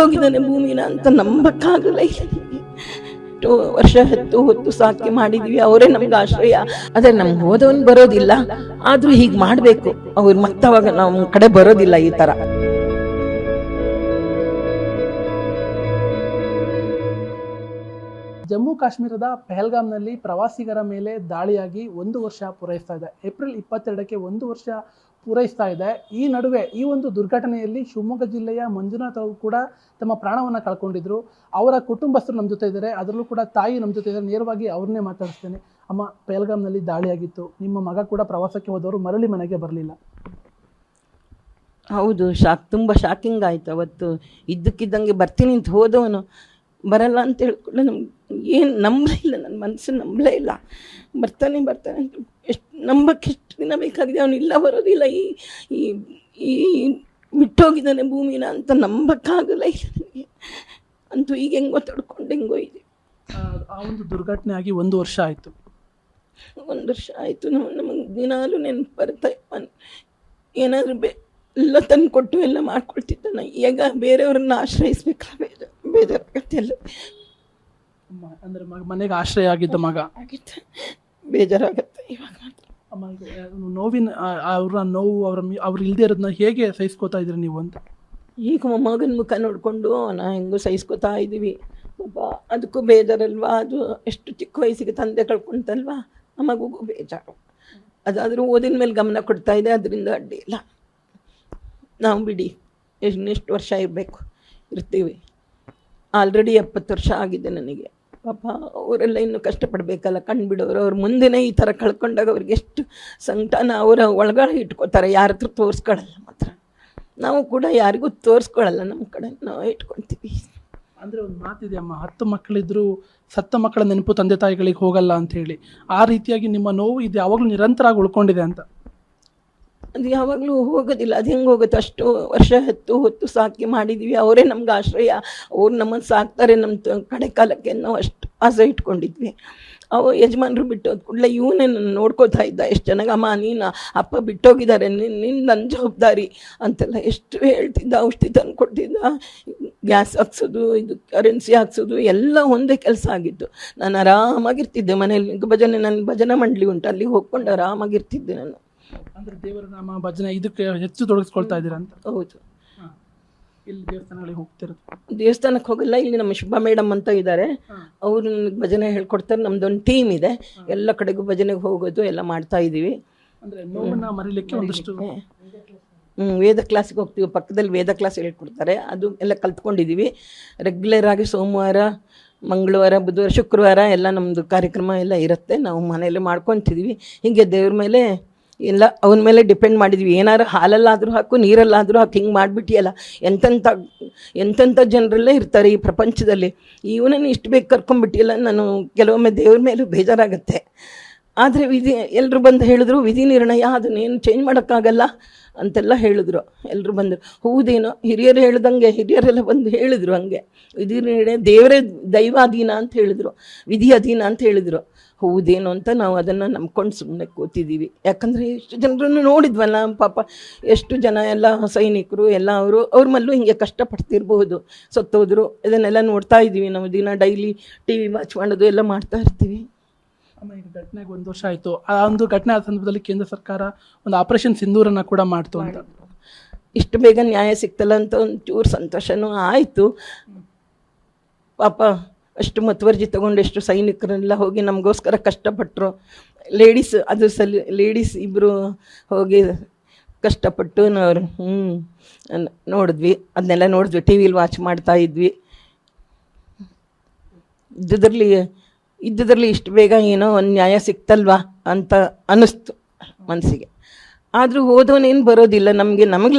ಬಿಟ್ಟೋಗಿದ್ದಾನೆ ಭೂಮಿನ ಅಂತ ನಂಬಕ್ಕಾಗಲ್ಲ. ಎಷ್ಟೋ ವರ್ಷ ಹೊತ್ತು ಸಾಕಿ ಮಾಡಿದ್ವಿ, ಅವರೇ ನಮ್ಗೆ ಆಶ್ರಯ. ಅದೇ ನಮ್ಗೆ ಹೋದವನ್ ಬರೋದಿಲ್ಲ, ಆದ್ರೂ ಹೀಗ್ ಮಾಡ್ಬೇಕು. ಅವ್ರು ಮತ್ತವಾಗ ನಮ್ಮ ಕಡೆ ಬರೋದಿಲ್ಲ ಈ ತರ. ಜಮ್ಮು ಕಾಶ್ಮೀರದ ಪಹಲ್ಗಾಮ್ನಲ್ಲಿ ಪ್ರವಾಸಿಗರ ಮೇಲೆ ದಾಳಿಯಾಗಿ 1 ವರ್ಷ ಪೂರೈಸ್ತಾ ಇದೆ. ಏಪ್ರಿಲ್ 22ಕ್ಕೆ 1 ವರ್ಷ ಪೂರೈಸ್ತಾ ಇದೆ. ಈ ನಡುವೆ ಈ ಒಂದು ದುರ್ಘಟನೆಯಲ್ಲಿ ಶಿವಮೊಗ್ಗ ಜಿಲ್ಲೆಯ ಮಂಜುನಾಥ್ ಅವರು ಕೂಡ ತಮ್ಮ ಪ್ರಾಣವನ್ನು ಕಳ್ಕೊಂಡಿದ್ರು. ಅವರ ಕುಟುಂಬಸ್ಥರು ನಮ್ಮ ಜೊತೆ ಇದ್ದಾರೆ, ಅದರಲ್ಲೂ ಕೂಡ ತಾಯಿ ನಮ್ಮ ಜೊತೆ ಇದ್ದಾರೆ. ನೇರವಾಗಿ ಅವ್ರನ್ನೇ ಮಾತಾಡಿಸ್ತೇನೆ. ಅಮ್ಮ, ಪಹಲ್ಗಾಮ್ನಲ್ಲಿ ದಾಳಿಯಾಗಿತ್ತು, ನಿಮ್ಮ ಮಗ ಕೂಡ ಪ್ರವಾಸಕ್ಕೆ ಹೋದವರು ಮರಳಿ ಮನೆಗೆ ಬರಲಿಲ್ಲ. ಹೌದು, ತುಂಬ ಶಾಕಿಂಗ್ ಆಯ್ತು ಅವತ್ತು. ಇದ್ದಕ್ಕಿದ್ದಂಗೆ ಬರ್ತೀನಿ ಅಂತ ಹೋದವನು ಬರಲ್ಲ ಅಂತ ಹೇಳ್ಕೊಂಡು ನಮ್ಗೆ ಏನು ನಂಬಲೇ ಇಲ್ಲ, ನನ್ನ ಮನಸ್ಸು ನಂಬಲೇ ಇಲ್ಲ. ಬರ್ತಾನೆ ಅಂತ ಎಷ್ಟು ನಂಬಕ್ಕೆ ಎಷ್ಟು ದಿನ ಬೇಕಾಗಿದೆ. ಅವನು ಇಲ್ಲ ಬರೋದಿಲ್ಲ, ಈ ಬಿಟ್ಟೋಗಿದ್ದಾನೆ ಭೂಮಿನ ಅಂತ ನಂಬಕ್ಕಾಗಲ್ಲ ಇಲ್ಲ ನನಗೆ. ಅಂತೂ ಈಗ ಹೆಂಗೋ ಇದೆ. ಆ ಒಂದು ದುರ್ಘಟನೆ ಆಗಿ 1 ವರ್ಷ ಆಯಿತು. 1 ವರ್ಷ ಆಯಿತು. ನಮಗೆ ದಿನಾಲೂ ನೆನಪು ಬರ್ತಾ ಏನಾದರೂ ಎಲ್ಲ ತಂದು ಕೊಟ್ಟು ಎಲ್ಲ ಮಾಡ್ಕೊಳ್ತಿದ್ದಾನ. ಈಗ ಬೇರೆಯವ್ರನ್ನ ಆಶ್ರಯಿಸ್ಬೇಕಲ್ಲ, ಬೇಜಾರಾಗತ್ತೆ. ಎಲ್ಲ ಅಂದರೆ ಮನೆಗೆ ಆಶ್ರಯ ಆಗಿದ್ದ ಮಗ ಆಗಿತ್ತು, ಬೇಜಾರಾಗತ್ತೆ ಇವಾಗ ಮಾತ್ರ. ನೋವಿನ ಅವರ ನೋವು ಅವ್ರು ಇಲ್ಲದೆ ಇರೋದನ್ನ ಹೇಗೆ ಸಹಿಸ್ಕೋತಾ ಇದ್ರಿ ನೀವು ಅಂತ? ಈಗ ಮಗನ ಮುಖ ನೋಡಿಕೊಂಡು ನಾ ಹೆಂಗೋ ಸಹಿಸ್ಕೋತಾ ಇದ್ದೀವಿ. ಪಾಪ ಅದಕ್ಕೂ ಬೇಜಾರಲ್ವಾ. ಅದು ಎಷ್ಟು ಚಿಕ್ಕ ವಯಸ್ಸಿಗೆ ತಂದೆ ಕಳ್ಕೊಂತಲ್ವಾ, ಆ ಮಗುಗೂ ಬೇಜಾರು. ಅದಾದರೂ ಓದಿನ ಮೇಲೆ ಗಮನ ಕೊಡ್ತಾ ಇದೆ, ಅದರಿಂದ ಅಡ್ಡಿ ಇಲ್ಲ. ನಾವು ಬಿಡಿ ಎಷ್ಟು ವರ್ಷ ಇರ್ತೀವಿ. ಆಲ್ರೆಡಿ 70 ವರ್ಷ ಆಗಿದೆ ನನಗೆ. ಪಾಪ ಅವರೆಲ್ಲ ಇನ್ನೂ ಕಷ್ಟಪಡಬೇಕಲ್ಲ, ಕಂಡುಬಿಡೋರು. ಅವ್ರ ಮುಂದೆನೇ ಈ ಥರ ಕಳ್ಕೊಂಡಾಗ ಅವ್ರಿಗೆ ಎಷ್ಟು ಸಂಕಟನ ಅವರ ಒಳಗಡೆ ಇಟ್ಕೋತಾರೆ. ಯಾರ ಹತ್ರ ತೋರಿಸ್ಕೊಳ್ಳಲ್ಲ ಮಾತ್ರ. ನಾವು ಕೂಡ ಯಾರಿಗೂ ತೋರಿಸ್ಕೊಳ್ಳಲ್ಲ, ನಮ್ಮ ಕಡೆ ನಾವು ಇಟ್ಕೊಳ್ತೀವಿ. ಅಂದರೆ ಒಂದು ಮಾತಿದೆ ಅಮ್ಮ, 10 ಮಕ್ಕಳಿದ್ರು ಸತ್ತ ಮಕ್ಕಳ ನೆನಪು ತಂದೆ ತಾಯಿಗಳಿಗೆ ಹೋಗಲ್ಲ ಅಂತ ಹೇಳಿ. ಆ ರೀತಿಯಾಗಿ ನಿಮ್ಮ ನೋವು ಇದು ಯಾವಾಗಲೂ ನಿರಂತರವಾಗಿ ಉಳ್ಕೊಂಡಿದೆ ಅಂತ? ಅದು ಯಾವಾಗಲೂ ಹೋಗೋದಿಲ್ಲ. ಅದು ಹೆಂಗೆ ಹೋಗುತ್ತೆ? ಅಷ್ಟು ವರ್ಷ ಹೊತ್ತು ಸಾಕಿ ಮಾಡಿದ್ವಿ, ಅವರೇ ನಮ್ಗೆ ಆಶ್ರಯ. ಅವ್ರು ನಮ್ಮನ್ನು ಸಾಕ್ತಾರೆ ನಮ್ಮ ಕಡೆ ಕಾಲಕ್ಕೆ ನಾವು ಅಷ್ಟು ಆಸೆ ಇಟ್ಕೊಂಡಿದ್ವಿ. ಅವು ಯಜಮಾನರು ಬಿಟ್ಟೋದ ಕೂಡಲೇ ಇವನೇ ನೋಡ್ಕೋತಾ ಇದ್ದ. ಎಷ್ಟು ಚೆನ್ನಾಗಿ, ಅಮ್ಮ ನೀನು ಅಪ್ಪ ಬಿಟ್ಟೋಗಿದ್ದಾರೆ, ನಿನ್ನ ನನ್ನ ಜವಾಬ್ದಾರಿ ಅಂತೆಲ್ಲ ಎಷ್ಟು ಹೇಳ್ತಿದ್ದ. ಔಷಧಿ ತಂದು ಕೊಡ್ತಿದ್ದ, ಗ್ಯಾಸ್ ಹಾಕ್ಸೋದು, ಇದು ಕರೆನ್ಸಿ ಹಾಕ್ಸೋದು ಎಲ್ಲ ಒಂದೇ ಕೆಲಸ ಆಗಿತ್ತು. ನಾನು ಆರಾಮಾಗಿರ್ತಿದ್ದೆ ಮನೇಲಿ. ನನ್ನ ಭಜನಾ ಮಂಡಳಿ ಉಂಟು, ಅಲ್ಲಿಗೆ ಹೋಗ್ಕೊಂಡು ಆರಾಮಾಗಿರ್ತಿದ್ದೆ ನಾನು. ಅಂದರೆ ದೇವರ ನಾಮ ಭಜನೆ ಇದಕ್ಕೆ ಹೆಚ್ಚು ತೊಡಗಿಸ್ಕೊಳ್ತಾ ಇದ್ದೀರಾ ಅಂತ? ಹೌದು. ಇಲ್ಲಿ ದೇವಸ್ಥಾನಗಳಿಗೆ ಹೋಗ್ತಿರೋದು? ದೇವಸ್ಥಾನಕ್ಕೆ ಹೋಗಲ್ಲ. ಇಲ್ಲಿ ನಮ್ಮ ಶುಭ ಮೇಡಮ್ ಅಂತ ಇದ್ದಾರೆ, ಅವರು ನನಗೆ ಭಜನೆ ಹೇಳ್ಕೊಡ್ತಾರೆ. ನಮ್ದೊಂದು ಟೀಮ್ ಇದೆ, ಎಲ್ಲ ಕಡೆಗೂ ಭಜನೆಗೆ ಹೋಗೋದು ಎಲ್ಲ ಮಾಡ್ತಾ ಇದ್ದೀವಿ. ಅಂದರೆ ನೋವನ್ನ ಮರೀಲಿಕ್ಕೆ ಒಂದಷ್ಟು ವೇದ ಕ್ಲಾಸಿಗೆ ಹೋಗ್ತೀವಿ. ಪಕ್ಕದಲ್ಲಿ ವೇದ ಕ್ಲಾಸ್ ಹೇಳ್ಕೊಡ್ತಾರೆ, ಅದು ಎಲ್ಲ ಕಲ್ತ್ಕೊಂಡಿದ್ದೀವಿ. ರೆಗ್ಯುಲರ್ ಆಗಿ ಸೋಮವಾರ, ಮಂಗಳವಾರ, ಬುಧವಾರ, ಶುಕ್ರವಾರ ಎಲ್ಲ ನಮ್ಮದು ಕಾರ್ಯಕ್ರಮ ಎಲ್ಲ ಇರುತ್ತೆ. ನಾವು ಮನೆಯಲ್ಲೇ ಮಾಡ್ಕೊತಿದ್ದೀವಿ. ಹೀಗೆ ದೇವ್ರ ಮೇಲೆ ಎಲ್ಲ ಅವನ ಮೇಲೆ ಡಿಪೆಂಡ್ ಮಾಡಿದ್ವಿ. ಏನಾರು ಹಾಲಲ್ಲಾದರೂ ಹಾಕು, ನೀರಲ್ಲಾದರೂ ಹಾಕು, ಹಿಂಗೆ ಮಾಡಿಬಿಟ್ಟಿಯಲ್ಲ. ಎಂತೆಂಥ ಜನರಲ್ಲೇ ಇರ್ತಾರೆ ಈ ಪ್ರಪಂಚದಲ್ಲಿ. ಇವನನ್ನು ಇಷ್ಟು ಬೇಕು ಕರ್ಕೊಂಡ್ಬಿಟ್ಟಿಯಲ್ಲ. ನಾನು ಕೆಲವೊಮ್ಮೆ ದೇವ್ರ ಮೇಲೂ ಬೇಜಾರಾಗತ್ತೆ. ಆದರೆ ಎಲ್ಲರೂ ಬಂದು ಹೇಳಿದ್ರು, ವಿಧಿ ನಿರ್ಣಯ, ಅದನ್ನೇನು ಚೇಂಜ್ ಮಾಡೋಕ್ಕಾಗಲ್ಲ ಅಂತೆಲ್ಲ ಹೇಳಿದ್ರು. ಎಲ್ಲರೂ ಬಂದರು. ಹೌದೇನೋ, ಹಿರಿಯರು ಹೇಳ್ದಂಗೆ ಹಿರಿಯರೆಲ್ಲ ಬಂದು ಹೇಳಿದರು. ಹಂಗೆ ವಿಧಿ ನಿರ್ಣಯ ದೇವರೇ ದೈವಾಧೀನ ಅಂತ ಹೇಳಿದರು, ವಿಧಿ ಅಧೀನ ಅಂತ ಹೇಳಿದರು. ಹೌದೇನು ಅಂತ ನಾವು ಅದನ್ನು ನಂಬ್ಕೊಂಡು ಸುಮ್ಮನೆ ಕೂತಿದ್ದೀವಿ. ಯಾಕಂದರೆ ಎಷ್ಟು ಜನರನ್ನು ನೋಡಿದ್ವಲ್ಲ ಪಾಪ, ಎಷ್ಟು ಜನ ಎಲ್ಲ ಸೈನಿಕರು ಎಲ್ಲ ಅವ್ರ ಮೇಲೂ ಹಿಂಗೆ ಕಷ್ಟಪಡ್ತಿರ್ಬೋದು, ಸತ್ತೋದ್ರು. ಇದನ್ನೆಲ್ಲ ನೋಡ್ತಾ ಇದ್ದೀವಿ ನಾವು. ದಿನ ಡೈಲಿ TV ವಾಚ್ ಮಾಡೋದು ಎಲ್ಲ ಮಾಡ್ತಾ ಇರ್ತೀವಿ. ಈಗ ಘಟನೆಗೆ 1 ವರ್ಷ ಆಯಿತು. ಆ ಒಂದು ಘಟನೆ ಆದ ಸಂದರ್ಭದಲ್ಲಿ ಕೇಂದ್ರ ಸರ್ಕಾರ ಒಂದು ಆಪರೇಷನ್ ಸಿಂಧೂರನ್ನು ಕೂಡ ಮಾಡ್ತು ಅಂತ. ಇಷ್ಟು ಬೇಗ ನ್ಯಾಯ ಸಿಕ್ತಲ್ಲ ಅಂತ ಒಂಚೂರು ಸಂತೋಷನೂ ಆಯಿತು. ಪಾಪ ಅಷ್ಟು ಮುತುವರ್ಜಿ ತೊಗೊಂಡು ಎಷ್ಟು ಸೈನಿಕರೆಲ್ಲ ಹೋಗಿ ನಮಗೋಸ್ಕರ ಕಷ್ಟಪಟ್ಟರು. ಲೇಡೀಸ್ ಇಬ್ಬರು ಹೋಗಿ ಕಷ್ಟಪಟ್ಟು ನಾವು ನೋಡಿದ್ವಿ. ಅದನ್ನೆಲ್ಲ ನೋಡಿದ್ವಿ, TV ವಾಚ್ ಮಾಡ್ತಾ ಇದ್ವಿ. ಇದ್ದುದರಲ್ಲಿ ಇಷ್ಟು ಬೇಗ ಏನೋ ಒಂದು ನ್ಯಾಯ ಸಿಕ್ತಲ್ವಾ ಅಂತ ಅನ್ನಿಸ್ತು ಮನಸ್ಸಿಗೆ. ಆದರೂ ಹೋದವನೇನು ಬರೋದಿಲ್ಲ, ನಮಗೆ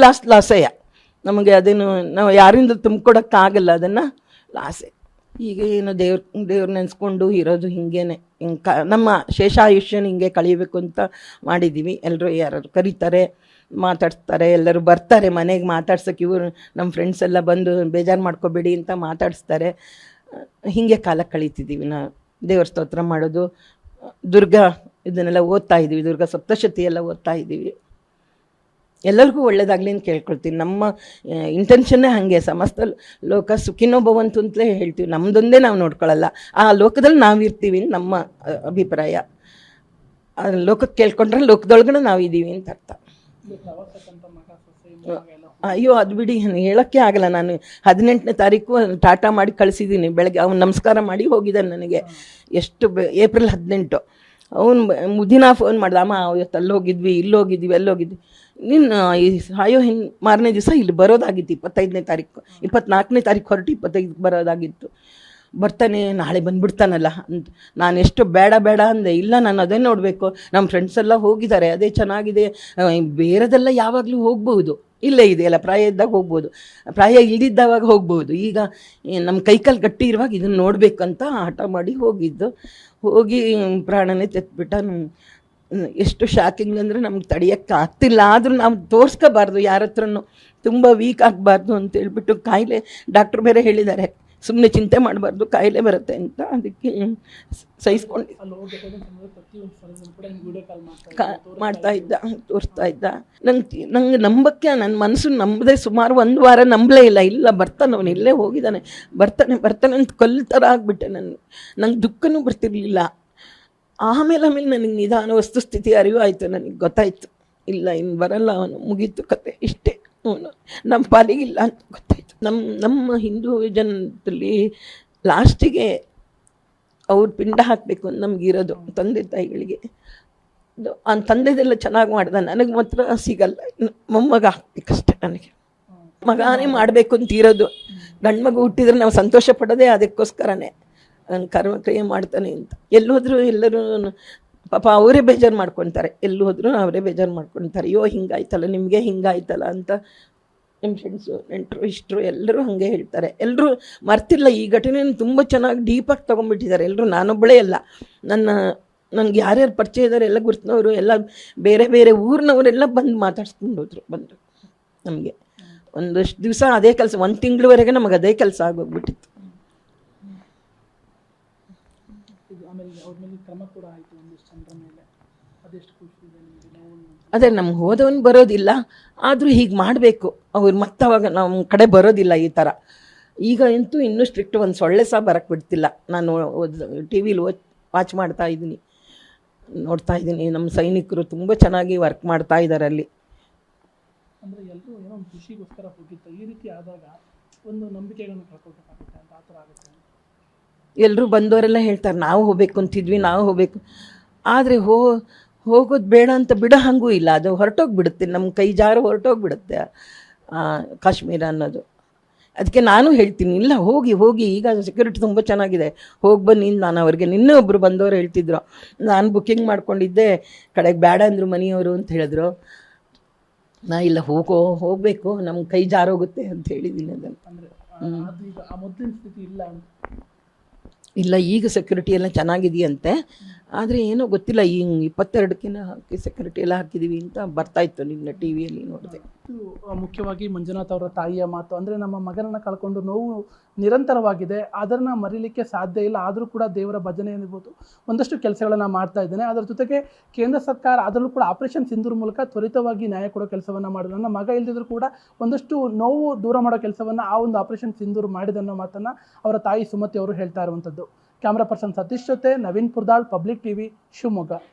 ಲಾಸೆಯ. ನಮಗೆ ಅದೇನು ನಾವು ಯಾರಿಂದ ತುಂಬಿಕೊಡೋಕ್ಕಾಗಲ್ಲ, ಅದನ್ನು ಲಾಸೆ. ಈಗ ಏನು ದೇವ್ರ ನೆನೆಸ್ಕೊಂಡು ಇರೋದು ಹಿಂಗೇನೆ. ನಮ್ಮ ಶೇಷಾಯುಷ್ಯನ ಹಿಂಗೆ ಕಳೀಬೇಕು ಅಂತ ಮಾಡಿದ್ದೀವಿ. ಎಲ್ಲರೂ ಯಾರು ಕರೀತಾರೆ, ಮಾತಾಡಿಸ್ತಾರೆ, ಎಲ್ಲರೂ ಬರ್ತಾರೆ ಮನೆಗೆ ಮಾತಾಡ್ಸೋಕೆ. ಇವರು ನಮ್ಮ ಫ್ರೆಂಡ್ಸ್ ಎಲ್ಲ ಬಂದು ಬೇಜಾರು ಮಾಡ್ಕೋಬೇಡಿ ಅಂತ ಮಾತಾಡಿಸ್ತಾರೆ. ಹೀಗೆ ಕಾಲ ಕಳೀತಿದ್ದೀವಿ. ನಾವು ದೇವ್ರ ಸ್ತೋತ್ರ ಮಾಡೋದು, ದುರ್ಗಾ ಇದನ್ನೆಲ್ಲ ಓದ್ತಾ ಇದ್ದೀವಿ, ದುರ್ಗಾ ಸಪ್ತಶತಿ ಎಲ್ಲ ಓದ್ತಾ ಇದ್ದೀವಿ. ಎಲ್ಲರಿಗೂ ಒಳ್ಳೇದಾಗಲಿ ಅಂತ ಕೇಳ್ಕೊಳ್ತೀನಿ. ನಮ್ಮ ಇಂಟೆನ್ಷನ್ನೇ ಹಾಗೆ, ಸಮಸ್ತ ಲೋಕ ಸುಖಿನೋ ಭವಂತು ಅಂತಲೇ ಹೇಳ್ತೀವಿ. ನಮ್ಮದೊಂದೇ ನಾವು ನೋಡ್ಕೊಳ್ಳಲ್ಲ, ಆ ಲೋಕದಲ್ಲಿ ನಾವಿರ್ತೀವಿ ನಮ್ಮ ಅಭಿಪ್ರಾಯ. ಆ ಲೋಕಕ್ಕೆ ಕೇಳ್ಕೊಂಡ್ರೆ ಲೋಕದೊಳಗಡೆ ನಾವಿದ್ದೀವಿ ಅಂತ ಅರ್ಥ. ಅಯ್ಯೋ ಅದು ಬಿಡಿ, ಹೇಳೋಕ್ಕೆ ಆಗಲ್ಲ. ನಾನು 18ನೇ ತಾರೀಕು ಟಾಟಾ ಮಾಡಿ ಕಳಿಸಿದ್ದೀನಿ ಬೆಳಗ್ಗೆ. ಅವ್ನು ನಮಸ್ಕಾರ ಮಾಡಿ ಹೋಗಿದ್ದಾನೆ ನನಗೆ. ಎಷ್ಟು ಏಪ್ರಿಲ್ 18. ಅವನು ಮುದಿನ ಫೋನ್ ಮಾಡ್ದ, ಅಮ್ಮ ಇವತ್ತು ಅಲ್ಲಿ ಹೋಗಿದ್ವಿ, ಇಲ್ಲಿ ಹೋಗಿದ್ವಿ, ಅಲ್ಲಿ ಹೋಗಿದ್ವಿ. ನೀನು ಅಯ್ಯೋ ಮಾರನೇ ದಿವಸ ಇಲ್ಲಿ ಬರೋದಾಗಿತ್ತು, 25ನೇ ತಾರೀಕು, 24ನೇ ತಾರೀಕು ಹೊರಟು 25ಕ್ಕೆ ಬರೋದಾಗಿತ್ತು. ಬರ್ತಾನೆ, ನಾಳೆ ಬಂದುಬಿಡ್ತಾನಲ್ಲ ಅಂತ ನಾನು ಎಷ್ಟು ಬೇಡ ಬೇಡ ಅಂದೆ. ಇಲ್ಲ, ನಾನು ಅದೇ ನೋಡಬೇಕು, ನಮ್ಮ ಫ್ರೆಂಡ್ಸ್ ಎಲ್ಲ ಹೋಗಿದ್ದಾರೆ, ಅದೇ ಚೆನ್ನಾಗಿದೆ, ಬೇರೆದೆಲ್ಲ ಯಾವಾಗಲೂ ಹೋಗ್ಬೋದು, ಇಲ್ಲೇ ಇದೆಯಲ್ಲ, ಪ್ರಾಯ ಇದ್ದಾಗ ಹೋಗ್ಬೋದು, ಪ್ರಾಯ ಇಲ್ದಿದ್ದವಾಗ ಹೋಗ್ಬೋದು. ಈಗ ನಮ್ಮ ಕೈಕಾಲು ಗಟ್ಟಿ ಇರುವಾಗ ಇದನ್ನು ನೋಡಬೇಕಂತ ಹಠ ಮಾಡಿ ಹೋಗಿದ್ದು. ಹೋಗಿ ಪ್ರಾಣನೇ ತೆತ್ಬಿಟ್ಟ. ಎಷ್ಟು ಶಾಕಿಂಗ್ ಅಂದರೆ ನಮ್ಗೆ ತಡೆಯೋಕ್ಕೆ ಆಗ್ತಿಲ್ಲ. ಆದರೂ ನಾವು ತೋರಿಸ್ಕೋಬಾರ್ದು ಯಾರ ಹತ್ರನೂ, ತುಂಬ ವೀಕ್ ಆಗಬಾರ್ದು ಅಂತೇಳ್ಬಿಟ್ಟು. ಕಾಯಿಲೆ ಡಾಕ್ಟ್ರು ಬೇರೆ ಹೇಳಿದ್ದಾರೆ, ಸುಮ್ಮನೆ ಚಿಂತೆ ಮಾಡಬಾರ್ದು, ಕಾಯಿಲೆ ಬರುತ್ತೆ ಅಂತ. ಅದಕ್ಕೆ ಸಹಿಸ್ಕೊಂಡು ಮಾಡ್ತಾ ಇದ್ದ, ತೋರಿಸ್ತಾ ಇದ್ದ. ನಂಗೆ ನಂಬಕ್ಕೆ, ನನ್ನ ಮನಸ್ಸು ನಂಬದೆ ಸುಮಾರು 1 ವಾರ ನಂಬಲೇ ಇಲ್ಲ. ಇಲ್ಲ ಬರ್ತಾನೆ, ಅವನು ಇಲ್ಲೇ ಹೋಗಿದ್ದಾನೆ, ಬರ್ತಾನೆ ಅಂತ ಕಲ್ಲು ಥರ ಆಗಿಬಿಟ್ಟೆ. ನಂಗೆ ದುಃಖನೂ ಬರ್ತಿರ್ಲಿಲ್ಲ. ಆಮೇಲೆ ನನಗೆ ನಿಧಾನ ವಸ್ತುಸ್ಥಿತಿ ಅರಿವು ಆಯಿತು, ನನಗೆ ಗೊತ್ತಾಯಿತು, ಇಲ್ಲ ಇನ್ನು ಬರಲ್ಲ ಅವನು, ಮುಗೀತು ಕತೆ, ಇಷ್ಟೇ, ಅವನು ನಮ್ಮ ಪಾಲಿಗಿಲ್ಲ ಅಂತ ಗೊತ್ತಾಯಿತು. ನಮ್ಮ ಹಿಂದೂ ಜನದಲ್ಲಿ ಲಾಸ್ಟಿಗೆ ಅವ್ರ ಪಿಂಡ ಹಾಕಬೇಕು ಅಂತ ನಮಗಿರೋದು, ತಂದೆ ತಾಯಿಗಳಿಗೆ. ಆ ತಂದೆದೆಲ್ಲ ಚೆನ್ನಾಗಿ ಮಾಡ್ದ, ನನಗೆ ಮಾತ್ರ ಸಿಗಲ್ಲ. ಮೊಮ್ಮಗ ಹಾಕ್ಬೇಕಷ್ಟೆ ನನಗೆ, ಮಗನೇ ಮಾಡಬೇಕು ಅಂತ ಇರೋದು. ಗಂಡು ಮಗು ಹುಟ್ಟಿದ್ರೆ ನಾವು ಸಂತೋಷ ಪಡೋದೇ ಅದಕ್ಕೋಸ್ಕರನೇ, ಕರ್ಮಕ್ರಿಯೆ ಮಾಡ್ತಾನೆ ಅಂತ. ಎಲ್ಲೋದ್ರೂ ಎಲ್ಲರೂ ಪಾಪ ಅವರೇ ಬೇಜಾರು ಮಾಡ್ಕೊತಾರೆ, ಎಲ್ಲಿ ಹೋದ್ರೂ ಅವರೇ ಬೇಜಾರು ಮಾಡ್ಕೊತಾರೆ. ಅಯ್ಯೋ ಹಿಂಗಾಯ್ತಲ್ಲ, ನಿಮಗೆ ಹಿಂಗಾಯ್ತಲ್ಲ ಅಂತ ನಮ್ಮ ಫ್ರೆಂಡ್ಸು, ನೆಂಟರು, ಇಷ್ಟರು ಎಲ್ಲರೂ ಹಾಗೆ ಹೇಳ್ತಾರೆ. ಎಲ್ಲರೂ ಮರ್ತಿಲ್ಲ ಈ ಘಟನೆಯನ್ನು, ತುಂಬ ಚೆನ್ನಾಗಿ ಡೀಪಾಗಿ ತೊಗೊಂಡ್ಬಿಟ್ಟಿದ್ದಾರೆ ಎಲ್ಲರೂ. ನಾನೊಬ್ಬಳೇ ಅಲ್ಲ, ನನಗೆ ಯಾರ್ಯಾರು ಪರಿಚಯ ಇದ್ದಾರೆ ಎಲ್ಲ ಗುರ್ತನವರು, ಎಲ್ಲ ಬೇರೆ ಬೇರೆ ಊರಿನವರೆಲ್ಲ ಬಂದು ಮಾತಾಡ್ಸ್ಕೊಂಡು ಹೋದ್ರು. ಬಂದರು ನಮಗೆ ಒಂದಷ್ಟು ದಿವಸ ಅದೇ ಕೆಲಸ, 1 ತಿಂಗಳವರೆಗೆ ನಮಗೆ ಅದೇ ಕೆಲಸ ಆಗೋಗ್ಬಿಟ್ಟಿತ್ತು. ಅದೇ ನಮ್ಗೆ ಹೋದವನು ಬರೋದಿಲ್ಲ, ಆದರೂ ಹೀಗೆ ಮಾಡಬೇಕು ಅವ್ರು, ಮತ್ತವಾಗ ನಮ್ಮ ಕಡೆ ಬರೋದಿಲ್ಲ ಈ ಥರ. ಈಗ ಅಂತೂ ಇನ್ನೂ ಸ್ಟ್ರಿಕ್ಟ್, ಒಂದು ಸೊಳ್ಳೆ ಸಹ ಬರೋಕ್ಕೆ ಬಿಡ್ತಿಲ್ಲ. ನಾನು ಟಿ ವಿಲಿ ವಾಚ್ ಮಾಡ್ತಾ ಇದ್ದೀನಿ, ನೋಡ್ತಾ ಇದ್ದೀನಿ. ನಮ್ಮ ಸೈನಿಕರು ತುಂಬ ಚೆನ್ನಾಗಿ ವರ್ಕ್ ಮಾಡ್ತಾ ಇದ್ದಾರೆ ಅಲ್ಲಿ. ಅಂದರೆ ಎಲ್ಲರೂ ಏನೋ ಒಂದು ಖುಷಿಗೋಸ್ಕರ ಹೋಗಿತ್ತು, ಈ ರೀತಿ ಆದಾಗ ಒಂದು ನಂಬಿಕೆಗಳನ್ನು ಕಳ್ಕೊಳ್ಬೇಕಾಗುತ್ತೆ ಅಂತ, ಆ ಥರ ಆಗುತ್ತೆ. ಎಲ್ಲರೂ ಬಂದವರೆಲ್ಲ ಹೇಳ್ತಾರೆ, ನಾವು ಹೋಗ್ಬೇಕು ಅಂತಿದ್ವಿ, ನಾವು ಹೋಗಬೇಕು. ಆದರೆ ಹೋಗೋದು ಬೇಡ ಅಂತ ಬಿಡೋ ಹಾಗೂ ಇಲ್ಲ, ಅದು ಹೊರಟೋಗ್ಬಿಡುತ್ತೆ, ನಮ್ಮ ಕೈ ಜಾರು ಹೊರಟೋಗ್ಬಿಡುತ್ತೆ ಕಾಶ್ಮೀರ ಅನ್ನೋದು. ಅದಕ್ಕೆ ನಾನು ಹೇಳ್ತೀನಿ, ಇಲ್ಲ ಹೋಗಿ, ಈಗ ಸೆಕ್ಯೂರಿಟಿ ತುಂಬ ಚೆನ್ನಾಗಿದೆ, ಹೋಗಿ ಬನ್ನಿ. ನಾನು ಅವ್ರಿಗೆ ನಿನ್ನೆ ಒಬ್ಬರು ಬಂದವರು ಹೇಳ್ತಿದ್ರು, ನಾನು ಬುಕ್ಕಿಂಗ್ ಮಾಡ್ಕೊಂಡಿದ್ದೆ, ಕಡೆಗೆ ಬೇಡ ಅಂದರು ಮನೆಯವರು ಅಂತ ಹೇಳಿದ್ರು. ನಾ ಇಲ್ಲ ಹೋಗಬೇಕು, ನಮ್ಮ ಕೈ ಜಾರೋಗುತ್ತೆ ಅಂತ ಹೇಳಿದ್ದೀನಿ. ಅದನ್ನು ಮೊದಲಿನ ಸ್ಥಿತಿ ಇಲ್ಲ, ಈಗ ಸೆಕ್ಯೂರಿಟಿ ಎಲ್ಲ ಚೆನ್ನಾಗಿದೆಯಂತೆ. ಆದರೆ ಏನೋ ಗೊತ್ತಿಲ್ಲ, ಈ 22ಕ್ಕಿಂತ ಹಾಕಿ ಸೆಕ್ಯೂರಿಟಿ ಎಲ್ಲ ಹಾಕಿದ್ದೀವಿ ಅಂತ ಬರ್ತಾಯಿತ್ತು ನಿನ್ನೆ ಟಿ ವಿಯಲ್ಲಿ ನೋಡಿದೆ. ಮುಖ್ಯವಾಗಿ ಮಂಜುನಾಥ್ ಅವರ ತಾಯಿಯ ಮಾತು ಅಂದರೆ, ನಮ್ಮ ಮಗನನ್ನು ಕಳ್ಕೊಂಡು ನೋವು ನಿರಂತರವಾಗಿದೆ, ಅದನ್ನು ಮರೀಲಿಕ್ಕೆ ಸಾಧ್ಯ ಇಲ್ಲ. ಆದರೂ ಕೂಡ ದೇವರ ಭಜನೆ ಏನಿರ್ಬೋದು, ಒಂದಷ್ಟು ಕೆಲಸಗಳನ್ನು ಮಾಡ್ತಾ ಇದ್ದೇನೆ. ಅದರ ಜೊತೆಗೆ ಕೇಂದ್ರ ಸರ್ಕಾರ ಅದರಲ್ಲೂ ಕೂಡ ಆಪರೇಷನ್ ಸಿಂಧೂರ್ ಮೂಲಕ ತ್ವರಿತವಾಗಿ ನ್ಯಾಯ ಕೊಡೋ ಕೆಲಸವನ್ನು ಮಾಡಿದ್ರು. ನನ್ನ ಮಗ ಇಲ್ದಿದ್ರು ಕೂಡ ಒಂದಷ್ಟು ನೋವು ದೂರ ಮಾಡೋ ಕೆಲಸವನ್ನು ಆ ಒಂದು ಆಪರೇಷನ್ ಸಿಂಧೂರ್ ಮಾಡಿದೆ ಅನ್ನೋ ಮಾತನ್ನು ಅವರ ತಾಯಿ ಸುಮತಿ ಅವರು ಹೇಳ್ತಾ ಇರುವಂಥದ್ದು. ಕ್ಯಾಮ್ರಾ ಪರ್ಸನ್ ಸತೀಶ್ ಜೊತೆ ನವೀನ್ ಪುರ್ದಾಳ್, ಪಬ್ಲಿಕ್ ಟಿವಿ, ಶಿವಮೊಗ್ಗ.